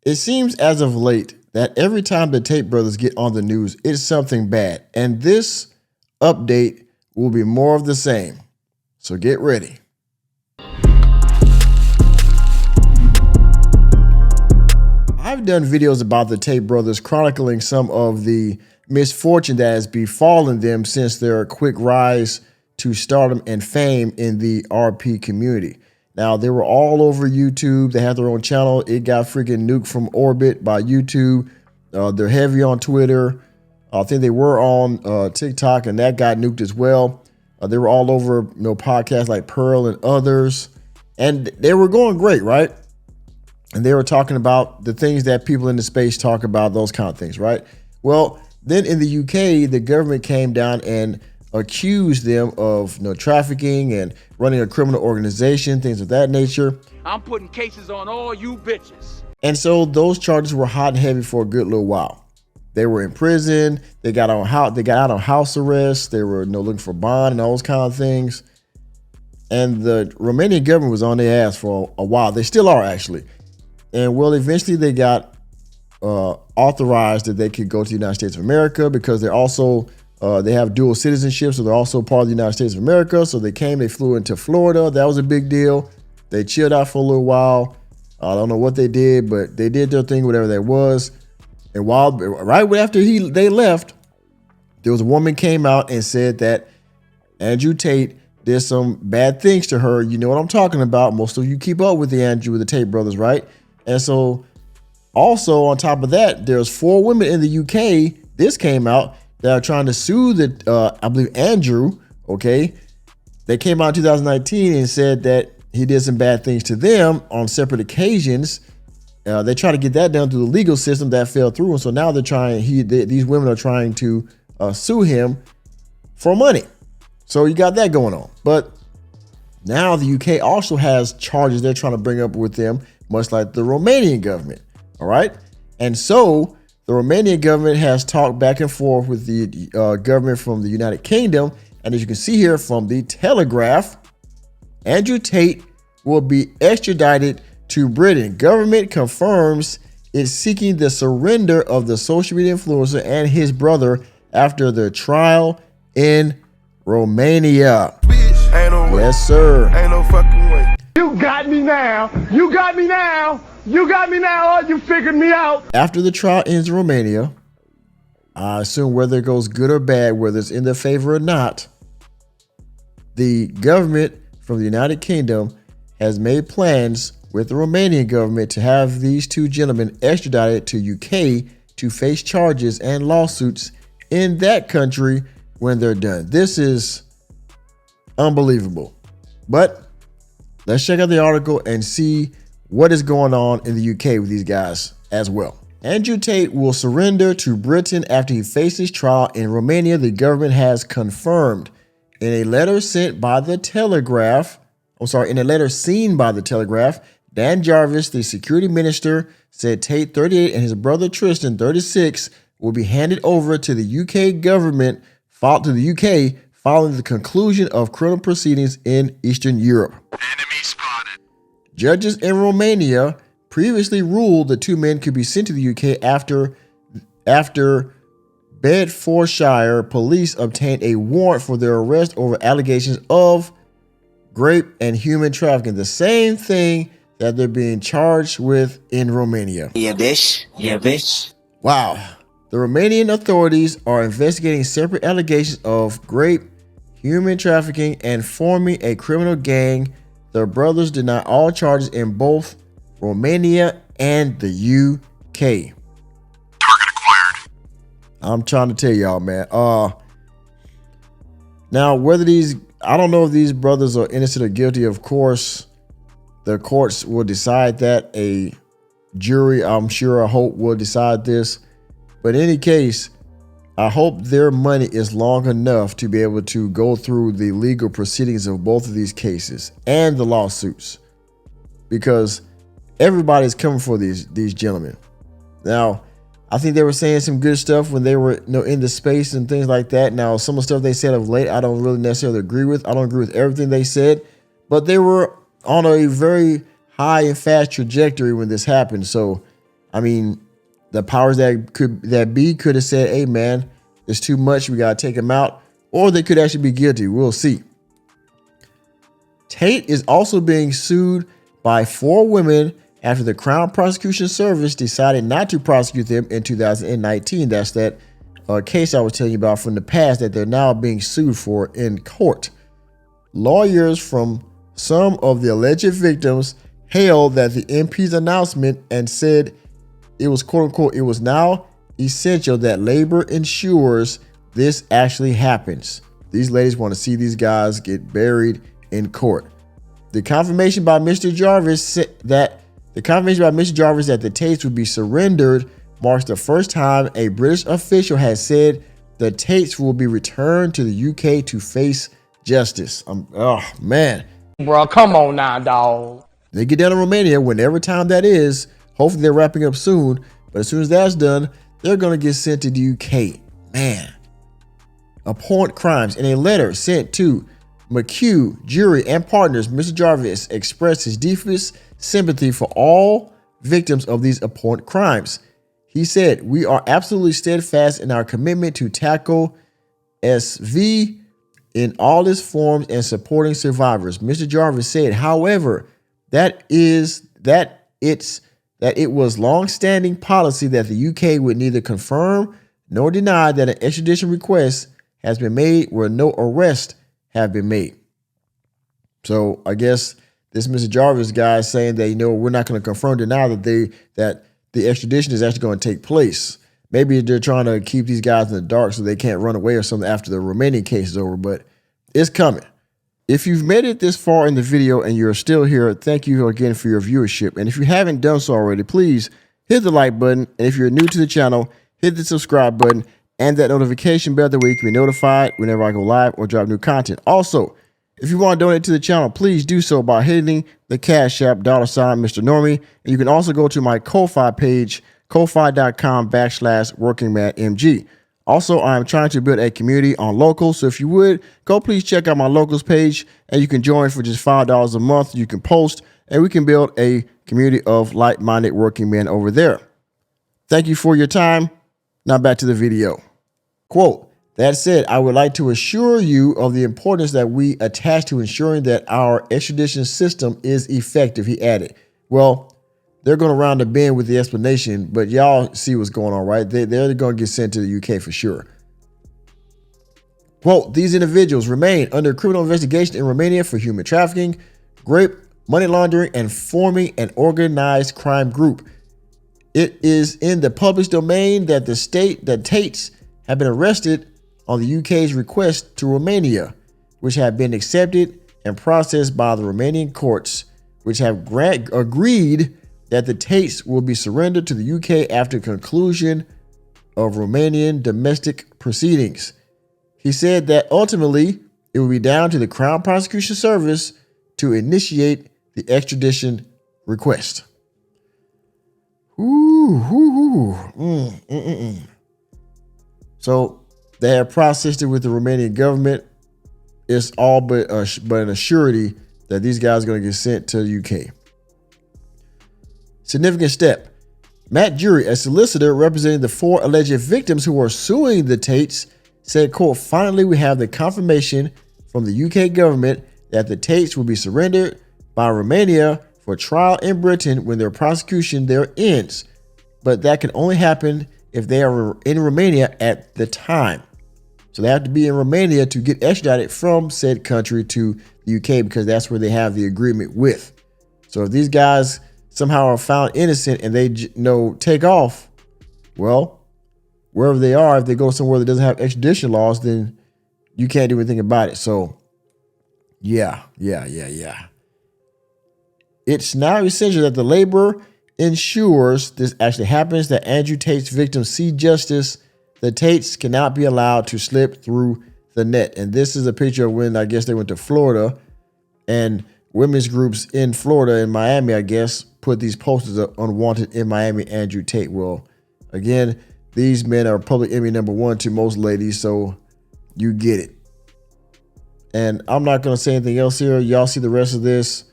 It seems as of late that every time the Tate brothers get on the news, it's something bad. And this update will be more of the same. So get ready. I've done videos about the Tate brothers chronicling some of the misfortune that has befallen them since their quick rise to stardom and fame in the RP community. Now, they were all over YouTube. They had their own channel. It got freaking nuked from orbit by YouTube. They're heavy on Twitter. I think they were on TikTok, and that got nuked as well. They were all over, podcasts like Pearl and others. And they were going great, right? And they were talking about the things that people in the space talk about, those kind of things, right? Well, then in the UK, the government came down and accused them of trafficking and running a criminal organization, things of that nature. I'm putting cases on all you bitches. And so those charges were hot and heavy for a good little while. They were in prison. They got out on house arrest. They were looking for bond and all those kind of things. And the Romanian government was on their ass for a while. They still are, actually. And well, eventually they got authorized that they could go to the United States of America because they're also they have dual citizenship, so they're also part of the United States of America. So they flew into Florida. That was a big deal. They chilled out for a little while. I don't know what they did, but they did their thing, whatever that was. And right after they left, there was a woman came out and said that Andrew Tate did some bad things to her. You know what I'm talking about. Most of you keep up with the Tate brothers, right? And so also on top of that, there's 4 women in the UK. This came out that are trying to sue I believe Andrew. Okay. They came out in 2019 and said that he did some bad things to them on separate occasions. They tried to get that done through the legal system. That fell through. And so now these women are trying to sue him for money. So you got that going on. But now the UK also has charges they're trying to bring up with them, much like the Romanian government. All right. And so the Romanian government has talked back and forth with the government from the United Kingdom. And as you can see here from the Telegraph, Andrew Tate will be extradited to Britain. Government confirms it's seeking the surrender of the social media influencer and his brother after their trial in Romania. Ain't no way. Yes, sir. Ain't no fucking way. You got me now. You got me now. You got me now. Oh, you figured me out. After the trial ends in Romania, I assume whether it goes good or bad, whether it's in their favor or not, the government from the United Kingdom has made plans with the Romanian government to have these 2 gentlemen extradited to UK to face charges and lawsuits in that country when they're done. This is unbelievable. But let's check out the article and see what is going on in the UK with these guys as well. Andrew Tate will surrender to Britain after he faces trial in Romania, the government has confirmed. In a letter seen by the Telegraph, Dan Jarvis, the security minister, said Tate, 38, and his brother Tristan, 36, will be handed over to the UK government following the conclusion of criminal proceedings in Eastern Europe. Enemy spotted. Judges in Romania previously ruled the 2 men could be sent to the UK after Bedfordshire police obtained a warrant for their arrest over allegations of rape and human trafficking, the same thing that they're being charged with in Romania. Yeah, bitch. Yeah, bitch. Wow. The Romanian authorities are investigating separate allegations of rape, human trafficking, and forming a criminal gang. The brothers deny all charges in both Romania and the UK. Target acquired. I'm trying to tell y'all, man. Now, I don't know if these brothers are innocent or guilty. Of course, the courts will decide that. A jury, I hope, will decide this. But in any case, I hope their money is long enough to be able to go through the legal proceedings of both of these cases and the lawsuits, because everybody's coming for these gentlemen. Now, I think they were saying some good stuff when they were in the space and things like that. Now, some of the stuff they said of late, I don't really necessarily agree with. I don't agree with everything they said, but they were on a very high and fast trajectory when this happened. So I mean, the powers that be could have said, hey man, it's too much, we gotta take him out, or they could actually be guilty. We'll see. Tate is also being sued by 4 women after the Crown Prosecution Service decided not to prosecute them in 2019. That's that case I was telling you about from the past that they're now being sued for in court. Lawyers from some of the alleged victims hailed that the MP's announcement and said it was, quote unquote, it was now essential that labor ensures this actually happens. These ladies want to see these guys get buried in court. The confirmation by Mr. Jarvis that the Tates would be surrendered marks the first time a British official has said the Tates will be returned to the UK to face justice. Oh man, Bro, come on now, dog. they get down to Romania whenever time that is. Hopefully they're wrapping up soon, but as soon as that's done, they're gonna get sent to the UK. Man, abhorrent crimes. In a letter sent to McHugh, jury, and partners, Mr. Jarvis expressed his deepest sympathy for all victims of these abhorrent crimes. He said, "We are absolutely steadfast in our commitment to tackle SV in all its forms and supporting survivors." Mr. Jarvis said, however, that it was long-standing policy that the UK would neither confirm nor deny that an extradition request has been made where no arrest have been made. So I guess this Mr. Jarvis guy is saying that, we're not going to confirm or deny that the extradition is actually going to take place. Maybe they're trying to keep these guys in the dark so they can't run away or something after the Romanian case is over, but it's coming. If you've made it this far in the video and you're still here, thank you again for your viewership. And if you haven't done so already, please hit the like button. And if you're new to the channel, hit the subscribe button and that notification bell that way you can be notified whenever I go live or drop new content. Also, if you want to donate to the channel, please do so by hitting the Cash App $sign Mr. Normie. And you can also go to my Ko-Fi page, ko-fi.com/workingmanmg. Also, I'm trying to build a community on Locals. So if you would, go please check out my Locals page and you can join for just $5 a month. You can post and we can build a community of like-minded working men over there. Thank you for your time. Now back to the video. Quote, that said, I would like to assure you of the importance that we attach to ensuring that our extradition system is effective, he added. Well, they're going to round the bend with the explanation, but y'all see what's going on, right? They're going to get sent to the UK for sure. Quote, these individuals remain under criminal investigation in Romania for human trafficking, rape, money laundering, and forming an organized crime group. It is in the public domain that that Tates have been arrested on the UK's request to Romania, which have been accepted and processed by the Romanian courts, which have agreed that the Tates will be surrendered to the UK after conclusion of Romanian domestic proceedings. He said that ultimately it will be down to the Crown Prosecution Service to initiate the extradition request. So they have processed it with the Romanian government. It's all but an assurity that these guys are going to get sent to the UK. Significant step. Matt Jury, a solicitor representing the 4 alleged victims who are suing the Tates, said, quote, finally, we have the confirmation from the UK government that the Tates will be surrendered by Romania for trial in Britain when their prosecution there ends. But that can only happen if they are in Romania at the time. So they have to be in Romania to get extradited from said country to the UK because that's where they have the agreement with. So if these guys somehow are found innocent and they take off, well, wherever they are, if they go somewhere that doesn't have extradition laws, then you can't do anything about it. So yeah. It's now essential that the labor ensures this actually happens, that Andrew Tate's victims see justice. The Tates cannot be allowed to slip through the net. And this is a picture of when I guess they went to Florida, and women's groups in Florida and Miami, I guess, put these posters up, unwanted in Miami, Andrew Tate. Well, again, these men are public enemy number 1 to most ladies, so you get it. And I'm not going to say anything else here. Y'all see the rest of this.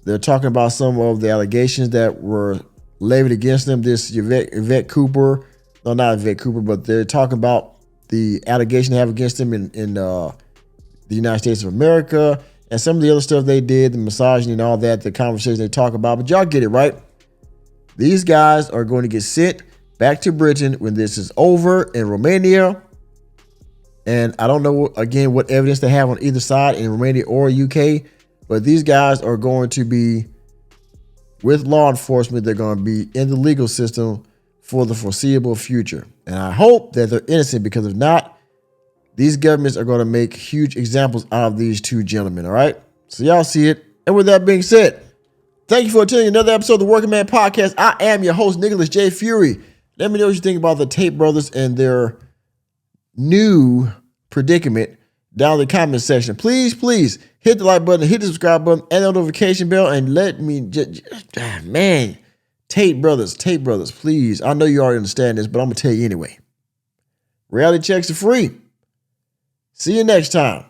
They're talking about some of the allegations that were levied against them. This Yvette Cooper, no, not Yvette Cooper, but they're talking about the allegation they have against them in the United States of America and some of the other stuff they did, the misogyny and all that, the conversation they talk about. But y'all get it, right? These guys are going to get sent back to Britain when this is over in Romania. And I don't know, again, what evidence they have on either side in Romania or UK, but these guys are going to be with law enforcement. They're going to be in the legal system for the foreseeable future. And I hope that they're innocent, because if not, these governments are going to make huge examples out of these two gentlemen, all right? So y'all see it. And with that being said, thank you for attending another episode of the Working Man Podcast. I am your host, Nicholas J. Fury. Let me know what you think about the Tate brothers and their new predicament down in the comment section. Please hit the like button, hit the subscribe button, and the notification bell, and let me man, Tate brothers, please. I know you already understand this, but I'm gonna tell you anyway. Reality checks are free. See you next time.